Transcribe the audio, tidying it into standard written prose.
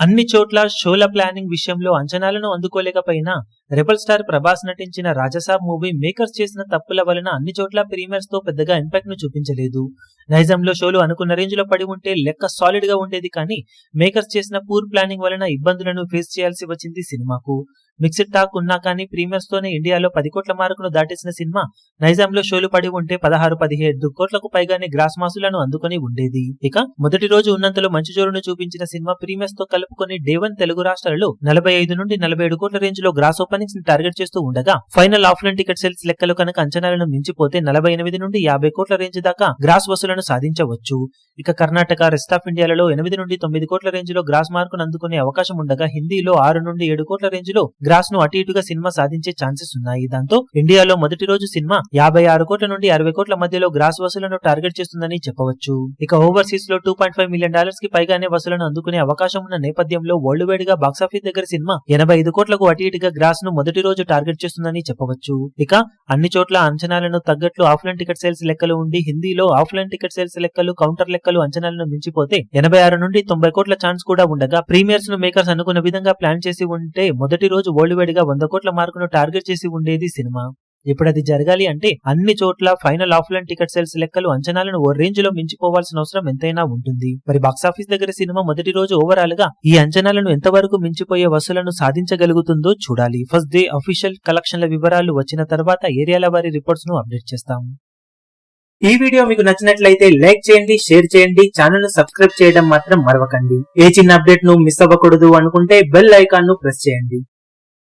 అన్ని చోట్ల షోల ప్లానింగ్ విషయంలో అంచనాలను అందుకోలేకపోయినా రెబల్ స్టార్ ప్రభాస్ నటించిన రాజసాబ్ మూవీ మేకర్స్ చేసిన తప్పుల వలన అన్ని చోట్ల ప్రీమియర్స్ తో పెద్దగా ఇంపాక్ట్ ను చూపించలేదు. నైజాంలో షోలు అనుకున్న రేంజ్ లో పడి ఉంటే లెక్క సాలిడ్ గా ఉండేది, కానీ మేకర్స్ చేసిన పూర్ ప్లానింగ్ వలన ఇబ్బందులను ఫేస్ చేయాల్సి వచ్చింది సినిమాకు. మిక్స్డ్ టాక్ ఉన్నా కానీ ప్రీమియర్స్ తోనే ఇండియాలో 10 కోట్ల మార్కును దాటేసిన సినిమా నైజాంలో షోలు పడి ఉంటే 16-17 కోట్లకు పైగానే గ్రాస్ మాసులను అందుకొని ఉండేది. ఇక మొదటి రోజు ఉన్నంతలో మంచి జోరును చూపించిన సినిమా ప్రీమియర్స్ తో కలుపుకొని డే 1 తెలుగు రాష్ట్రాలలో 45 నుండి 47 కోట్ల రేంజ్ లో గ్రాస్ ఓపెనింగ్స్ ని టార్గెట్ చేస్తూ ఉండగా, ఫైనల్ ఆఫ్లైన్ టికెట్ సేల్స్ లెక్కలు కనుక అంచనాలను మించిపోతే 48 నుండి 50 కోట్ల రేంజ్ దాకా గ్రాస్ వసూలను సాధించవచ్చు. ఇక కర్ణాటక, రెస్ట్ ఆఫ్ ఇండియాలలో 8 నుండి 9 కోట్ల రేంజ్ లో గ్రాస్ మార్కును అందుకునే అవకాశం ఉండగా, హిందీలో 6 నుండి 7 కోట్ల రేంజ్ లో గ్రాస్ ను అటు ఇటుగా సినిమా సాధించే ఛాన్సెస్ ఉన్నాయి. దాంతో ఇండియాలో మొదటి రోజు సినిమా 56 కోట్ల నుండి 60 కోట్ల మధ్యలో గ్రాస్ వసూలను టార్గెట్ చేస్తుందని చెప్పవచ్చు. ఇక ఓవర్సీస్ లో $2.5 మిలియన్ కి పైగానే వసూలను అందుకునే అవకాశం ఉన్న నేపథ్యంలో వరల్డ్ వైడ్ గా బాక్సాఫీస్ దగ్గర సినిమా 85 కోట్లకు అటు ఇటుగా గ్రాస్ ను మొదటి రోజు టార్గెట్ చేస్తుందని చెప్పవచ్చు. ఇక అన్ని చోట్ల అంచనాలను తగ్గట్లు ఆఫ్లైన్ టికెట్ సేల్స్ లెక్కలు ఉండి, హిందీలో ఆఫ్లైన్ టికెట్ సేల్స్ లెక్కలు, కౌంటర్ లెక్కలు అంచనాలను మించిపోతే 86 నుండి 90 కోట్ల ఛాన్స్ కూడా ఉండగా, ప్రీమియర్స్ ను మేకర్స్ అనుకున్న విధంగా ప్లాన్ చేసి ఉంటే మొదటి రోజు వరల్డ్ వైడ్ గా 100 కోట్ల మార్కును టార్గెట్ చేసి ఉండేది సినిమా. ఇప్పుడు అది జరగాలి అంటే అన్ని చోట్ల ఫైనల్ ఆఫ్లైన్ టికెట్ సేల్స్ లెక్కలు అంచనాలను ఓ రేంజ్ లో మించిపోవాల్సిన అవసరం ఎంతైనా ఉంటుంది. మరి బాక్సాఫీస్ దగ్గర సినిమా మొదటి రోజు ఓవరాల్ గా ఈ అంచనాలను ఎంతవరకు మించిపోయే వసూలను సాధించగలుగుతుందో చూడాలి. ఫస్ట్ డే అఫీషియల్ కలెక్షన్ల వివరాలు వచ్చిన తర్వాత ఏరియాల వారి రిపోర్ట్స్ ను అప్డేట్ చేస్తాం. ఈ వీడియో మీకు నచ్చినట్లయితే లైక్ చేయండి, షేర్ చేయండి, ఛానల్ ను సబ్స్క్రైబ్ చేయడం మాత్రం మరవకండి. ఏ చిన్న అప్డేట్ ను మిస్ అవ్వకూడదు అనుకుంటే బెల్ ఐకాన్ ను ప్రెస్ చేయండి.